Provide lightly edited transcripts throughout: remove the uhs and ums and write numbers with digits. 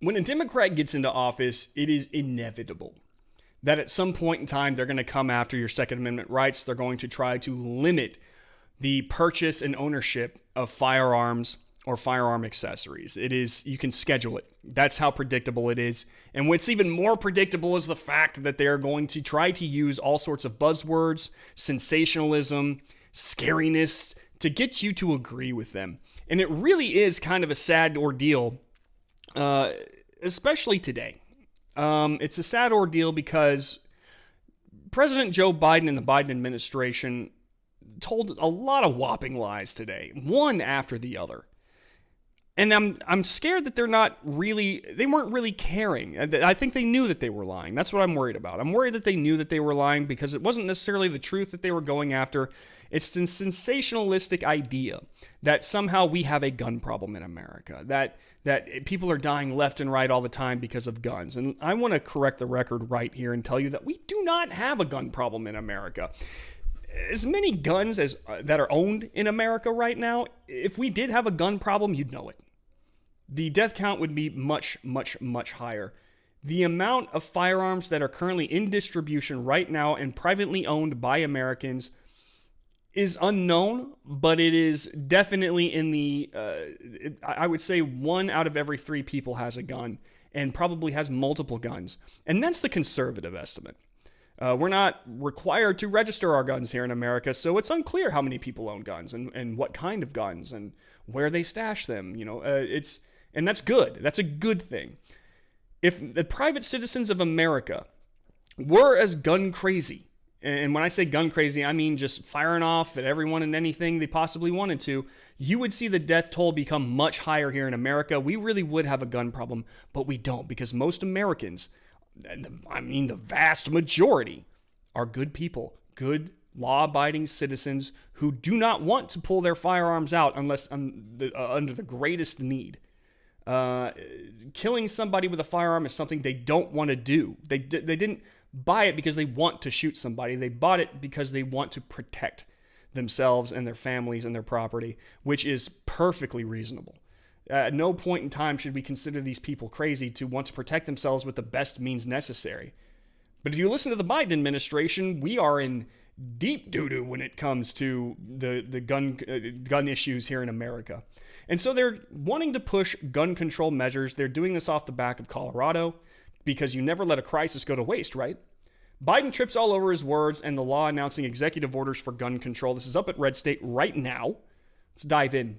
When a Democrat gets into office, it is inevitable that at some point in time, they're going to come after your Second Amendment rights. They're going to try to limit the purchase and ownership of firearms or firearm accessories. It is, you can schedule it. That's how predictable it is. And what's even more predictable is the fact that they're going to try to use all sorts of buzzwords, sensationalism, scariness to get you to agree with them. And it really is kind of a sad ordeal, especially today. It's a sad ordeal because President Joe Biden and the Biden administration told a lot of whopping lies today, one after the other. And I'm scared that they weren't really caring. I think they knew that they were lying. That's what I'm worried about. I'm worried that they knew that they were lying because it wasn't necessarily the truth that they were going after. It's the sensationalistic idea that somehow we have a gun problem in America, that people are dying left and right all the time because of guns. And I want to correct the record right here and tell you that we do not have a gun problem in America. As many guns as that are owned in America right now, if we did have a gun problem, you'd know it. The death count would be much, much, much higher. The amount of firearms that are currently in distribution right now and privately owned by Americans is unknown, but it is definitely in the, I would say 1 out of every 3 people has a gun and probably has multiple guns. And that's the conservative estimate. We're not required to register our guns here in America, so it's unclear how many people own guns and what kind of guns and where they stash them. And that's good. That's a good thing. If the private citizens of America were as gun crazy, and when I say gun crazy, I mean just firing off at everyone and anything they possibly wanted to, you would see the death toll become much higher here in America. We really would have a gun problem, but we don't, because most Americans, I mean the vast majority, are good people, good law-abiding citizens who do not want to pull their firearms out unless under the greatest need. Killing somebody with a firearm is something they don't want to do. They didn't buy it because they want to shoot somebody. They bought it because they want to protect themselves and their families and their property, which is perfectly reasonable. At no point in time should we consider these people crazy to want to protect themselves with the best means necessary. But if you listen to the Biden administration, we are in deep doo-doo when it comes to the gun issues here in America. And so they're wanting to push gun control measures. They're doing this off the back of Colorado because you never let a crisis go to waste, right? Biden trips all over his words and the law announcing executive orders for gun control. This is up at Red State right now. Let's dive in.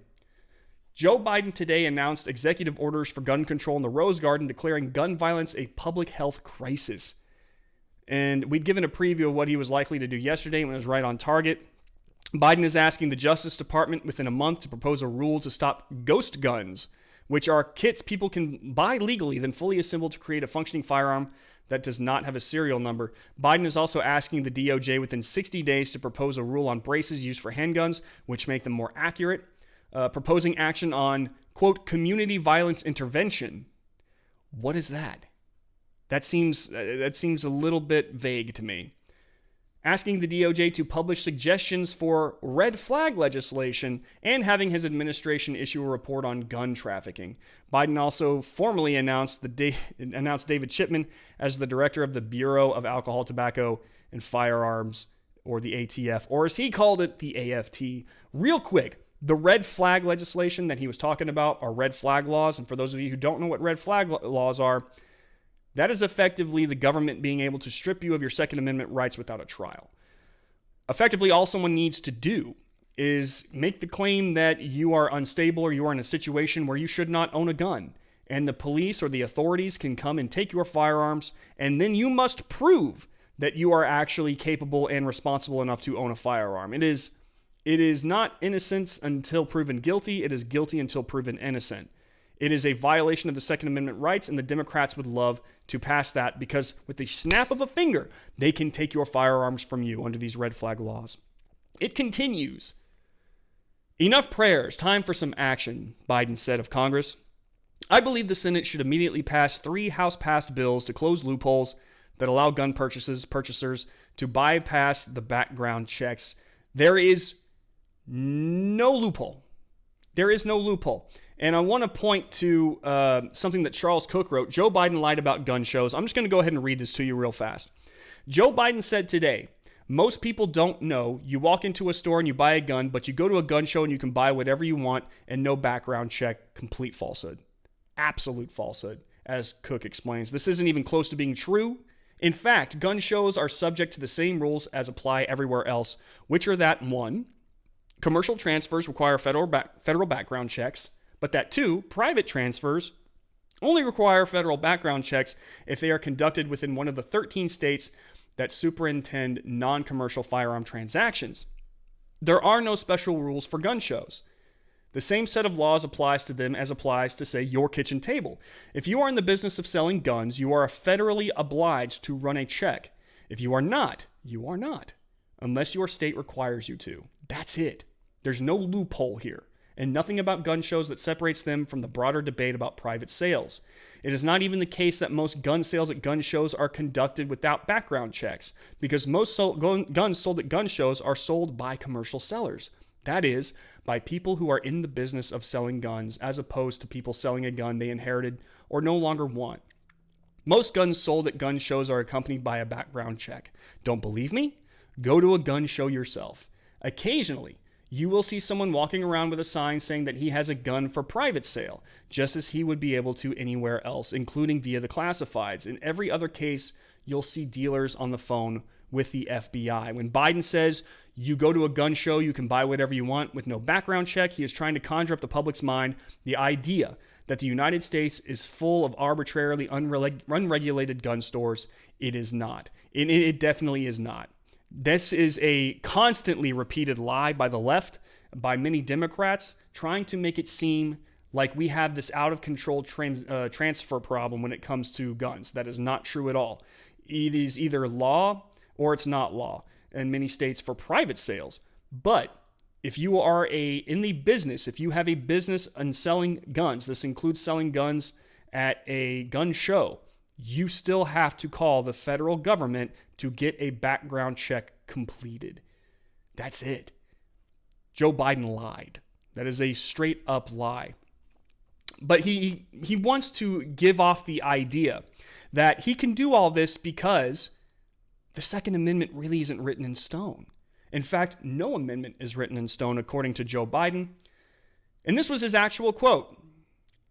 Joe Biden today announced executive orders for gun control in the Rose Garden, declaring gun violence a public health crisis. And we'd given a preview of what he was likely to do yesterday when it was right on target. Biden is asking the Justice Department within a month to propose a rule to stop ghost guns, which are kits people can buy legally, then fully assemble to create a functioning firearm that does not have a serial number. Biden is also asking the DOJ within 60 days to propose a rule on braces used for handguns, which make them more accurate. Proposing action on, quote, community violence intervention. What is that? That seems a little bit vague to me. Asking the DOJ to publish suggestions for red flag legislation and having his administration issue a report on gun trafficking. Biden also formally announced David Chipman as the director of the Bureau of Alcohol, Tobacco, and Firearms, or the ATF, or as he called it, the AFT. Real quick, the red flag legislation that he was talking about are red flag laws. And for those of you who don't know what red flag laws are, that is effectively the government being able to strip you of your Second Amendment rights without a trial. Effectively, all someone needs to do is make the claim that you are unstable or you are in a situation where you should not own a gun. And the police or the authorities can come and take your firearms, and then you must prove that you are actually capable and responsible enough to own a firearm. It is not innocence until proven guilty. It is guilty until proven innocent. It is a violation of the Second Amendment rights, and the Democrats would love to pass that because with the snap of a finger, they can take your firearms from you under these red flag laws. It continues. Enough prayers, time for some action, Biden said of Congress. I believe the Senate should immediately pass 3 House-passed bills to close loopholes that allow gun purchasers to bypass the background checks. There is no loophole. There is no loophole. And I want to point to something that Charles Cook wrote. Joe Biden lied about gun shows. I'm just going to go ahead and read this to you real fast. Joe Biden said today, most people don't know you walk into a store and you buy a gun, but you go to a gun show and you can buy whatever you want and no background check. Complete falsehood. Absolute falsehood, as Cook explains. This isn't even close to being true. In fact, gun shows are subject to the same rules as apply everywhere else, which are that 1, commercial transfers require federal background checks, but that 2, private transfers only require federal background checks if they are conducted within one of the 13 states that superintend non-commercial firearm transactions. There are no special rules for gun shows. The same set of laws applies to them as applies to, say, your kitchen table. If you are in the business of selling guns, you are federally obliged to run a check. If you are not, you are not, unless your state requires you to. That's it. There's no loophole here, and nothing about gun shows that separates them from the broader debate about private sales. It is not even the case that most gun sales at gun shows are conducted without background checks, because most guns sold at gun shows are sold by commercial sellers. That is, by people who are in the business of selling guns, as opposed to people selling a gun they inherited or no longer want. Most guns sold at gun shows are accompanied by a background check. Don't believe me? Go to a gun show yourself. Occasionally, you will see someone walking around with a sign saying that he has a gun for private sale, just as he would be able to anywhere else, including via the classifieds. In every other case, you'll see dealers on the phone with the FBI. When Biden says you go to a gun show, you can buy whatever you want with no background check, he is trying to conjure up the public's mind the idea that the United States is full of arbitrarily unregulated gun stores. It is not. It definitely is not. This is a constantly repeated lie by the left, by many Democrats, trying to make it seem like we have this out-of-control transfer problem when it comes to guns. That is not true at all. It is either law or it's not law in many states for private sales. But if you are in the business, if you have a business in selling guns, this includes selling guns at a gun show, you still have to call the federal government to get a background check completed. That's it. Joe Biden lied. That is a straight up lie. But he wants to give off the idea that he can do all this because the Second Amendment really isn't written in stone. In fact, no amendment is written in stone, according to Joe Biden. And this was his actual quote.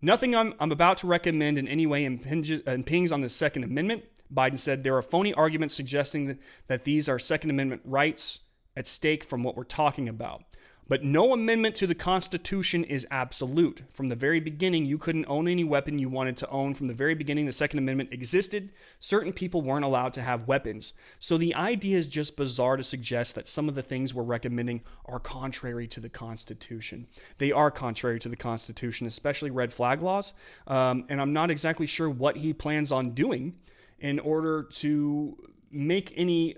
Nothing I'm about to recommend in any way impinges on the Second Amendment. Biden said there are phony arguments suggesting that these are Second Amendment rights at stake from what we're talking about. But no amendment to the Constitution is absolute. From the very beginning, you couldn't own any weapon you wanted to own. From the very beginning, the Second Amendment existed. Certain people weren't allowed to have weapons. So the idea is just bizarre to suggest that some of the things we're recommending are contrary to the Constitution. They are contrary to the Constitution, especially red flag laws. And I'm not exactly sure what he plans on doing in order to make any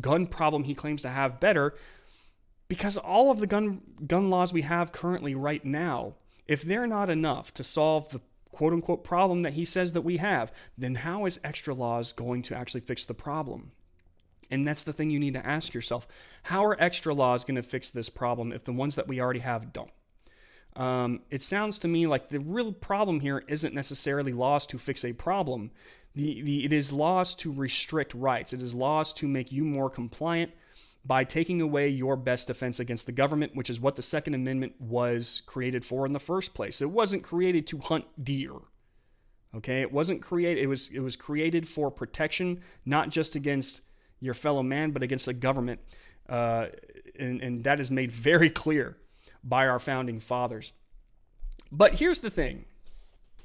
gun problem he claims to have better. Because all of the gun laws we have currently right now, if they're not enough to solve the quote-unquote problem that he says that we have, then how is extra laws going to actually fix the problem? And that's the thing you need to ask yourself. How are extra laws going to fix this problem if the ones that we already have don't? It sounds to me like the real problem here isn't necessarily laws to fix a problem. It is laws to restrict rights. It is laws to make you more compliant by taking away your best defense against the government, which is what the Second Amendment was created for in the first place. It wasn't created to hunt deer. Okay? It wasn't created, it was created for protection, not just against your fellow man, but against the government. And that is made very clear by our founding fathers. But here's the thing.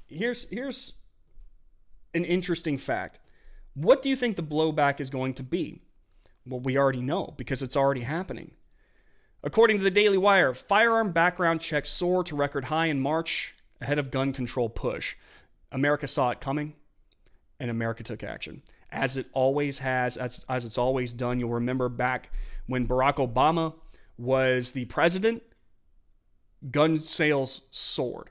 Here's an interesting fact. What do you think the blowback is going to be? Well, we already know because it's already happening. According to the Daily Wire, firearm background checks soar to record high in March ahead of gun control push. America saw it coming, and America took action. As it always has, as it's always done. You'll remember back when Barack Obama was the president, gun sales soared.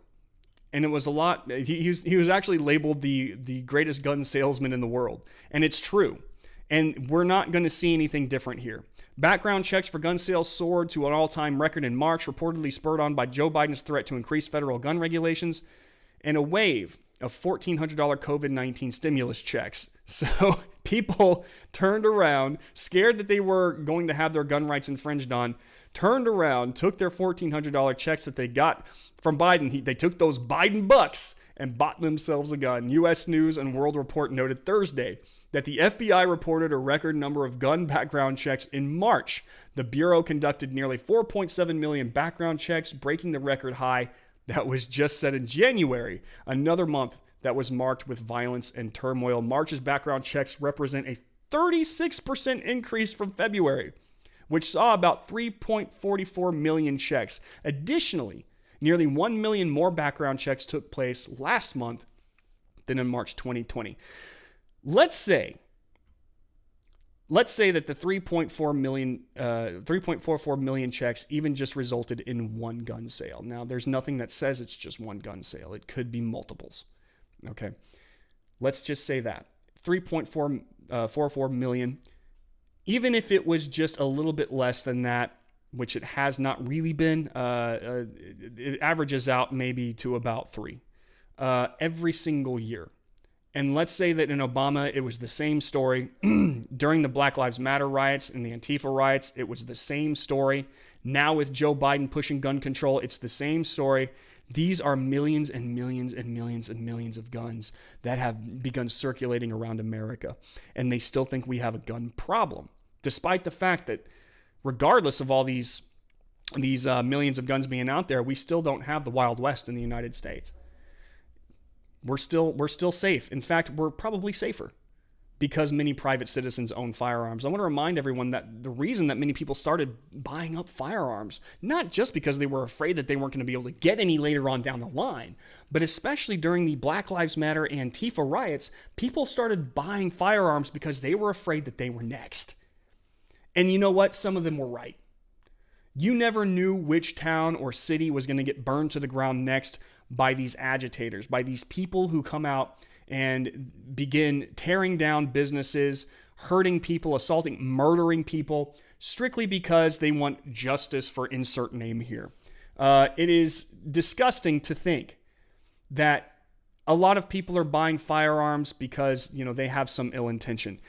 And it was a lot. He was actually labeled the greatest gun salesman in the world. And it's true. And we're not going to see anything different here. Background checks for gun sales soared to an all-time record in March, reportedly spurred on by Joe Biden's threat to increase federal gun regulations and a wave of $1,400 COVID-19 stimulus checks. So people turned around, scared that they were going to have their gun rights infringed on, turned around, took their $1,400 checks that they got from Biden. They took those Biden bucks and bought themselves a gun. U.S. News and World Report noted Thursday that the FBI reported a record number of gun background checks in March. The Bureau conducted nearly 4.7 million background checks, breaking the record high that was just set in January, another month that was marked with violence and turmoil. March's background checks represent a 36% increase from February, which saw about 3.44 million checks. Additionally, nearly 1 million more background checks took place last month than in March 2020. Let's say that the 3.44 million checks even just resulted in one gun sale. Now, there's nothing that says it's just one gun sale. It could be multiples. Okay. Let's just say that. 3.44 million. Even if it was just a little bit less than that, which it has not really been, it averages out maybe to about 3 every single year. And let's say that in Obama, it was the same story. During the Black Lives Matter riots and the Antifa riots, it was the same story. Now with Joe Biden pushing gun control, it's the same story. These are millions and millions and millions and millions of guns that have begun circulating around America. And they still think we have a gun problem, despite the fact that regardless of all these millions of guns being out there, we still don't have the Wild West in the United States. We're still safe. In fact, we're probably safer because many private citizens own firearms. I want to remind everyone that the reason that many people started buying up firearms, not just because they were afraid that they weren't going to be able to get any later on down the line, but especially during the Black Lives Matter Antifa riots, people started buying firearms because they were afraid that they were next. And you know what? Some of them were right. You never knew which town or city was going to get burned to the ground next by these agitators, by these people who come out and begin tearing down businesses, hurting people, assaulting, murdering people, strictly because they want justice for insert name here. It is disgusting to think that a lot of people are buying firearms because, they have some ill intention.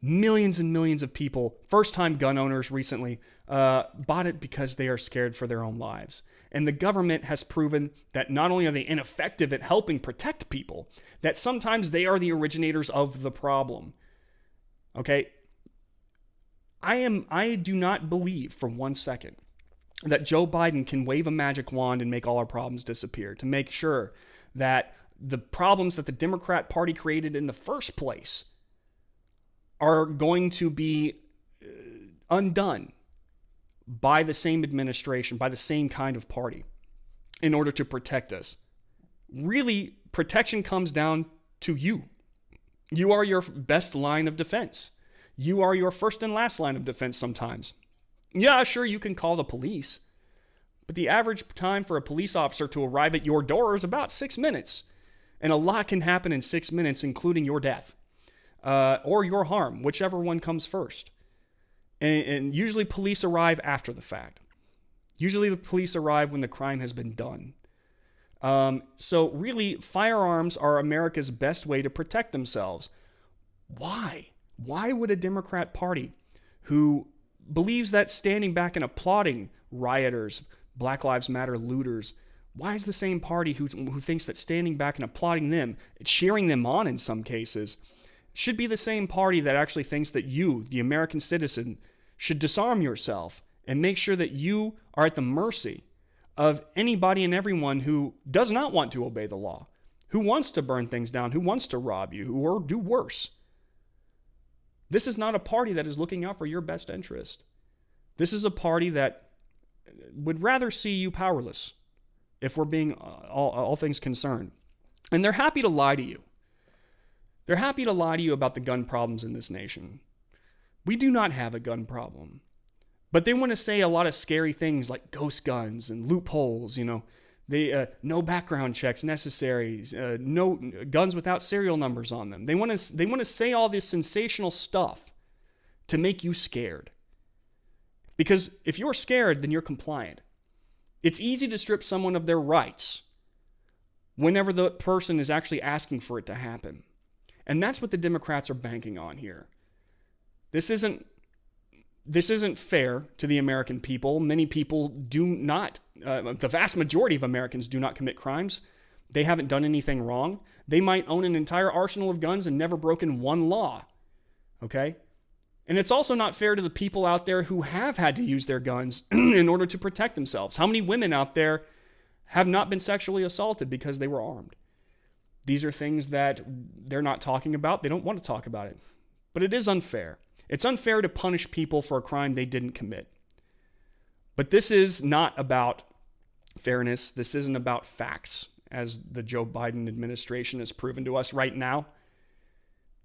Millions and millions of people, first-time gun owners recently, bought it because they are scared for their own lives. And the government has proven that not only are they ineffective at helping protect people, that sometimes they are the originators of the problem. Okay? I do not believe for 1 second that Joe Biden can wave a magic wand and make all our problems disappear, to make sure that the problems that the Democrat Party created in the first place are going to be undone by the same administration, by the same kind of party, in order to protect us. Really, protection comes down to you. You are your best line of defense. You are your first and last line of defense sometimes. Yeah, sure, you can call the police, but the average time for a police officer to arrive at your door is about 6 minutes. And a lot can happen in 6 minutes, including your death or your harm, whichever one comes first. And usually police arrive after the fact. Usually the police arrive when the crime has been done. So really, firearms are America's best way to protect themselves. Why? Why would a Democrat Party who believes that standing back and applauding rioters, Black Lives Matter looters, why is the same party who thinks that standing back and applauding them, cheering them on in some cases, should be the same party that actually thinks that you, the American citizen, should disarm yourself and make sure that you are at the mercy of anybody and everyone who does not want to obey the law, who wants to burn things down, who wants to rob you, or do worse. This is not a party that is looking out for your best interest. This is a party that would rather see you powerless, if we're being all things concerned. And they're happy to lie to you. They're happy to lie to you about the gun problems in this nation. We do not have a gun problem. But they want to say a lot of scary things like ghost guns and loopholes, no background checks necessary, no guns without serial numbers on them. They want to say all this sensational stuff to make you scared. Because if you're scared, then you're compliant. It's easy to strip someone of their rights whenever the person is actually asking for it to happen. And that's what the Democrats are banking on here. This isn't fair to the American people. Many people do not, the vast majority of Americans do not commit crimes. They haven't done anything wrong. They might own an entire arsenal of guns and never broken one law. Okay? And it's also not fair to the people out there who have had to use their guns in order to protect themselves. How many women out there have not been sexually assaulted because they were armed? These are things that they're not talking about. They don't want to talk about it. But it is unfair. It's unfair to punish people for a crime they didn't commit. But this is not about fairness. This isn't about facts, as the Joe Biden administration has proven to us right now.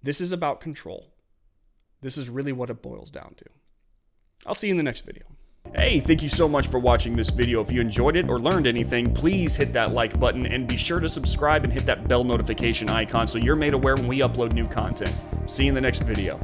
This is about control. This is really what it boils down to. I'll see you in the next video. Hey, thank you so much for watching this video. If you enjoyed it or learned anything, please hit that like button and be sure to subscribe and hit that bell notification icon so you're made aware when we upload new content. See you in the next video.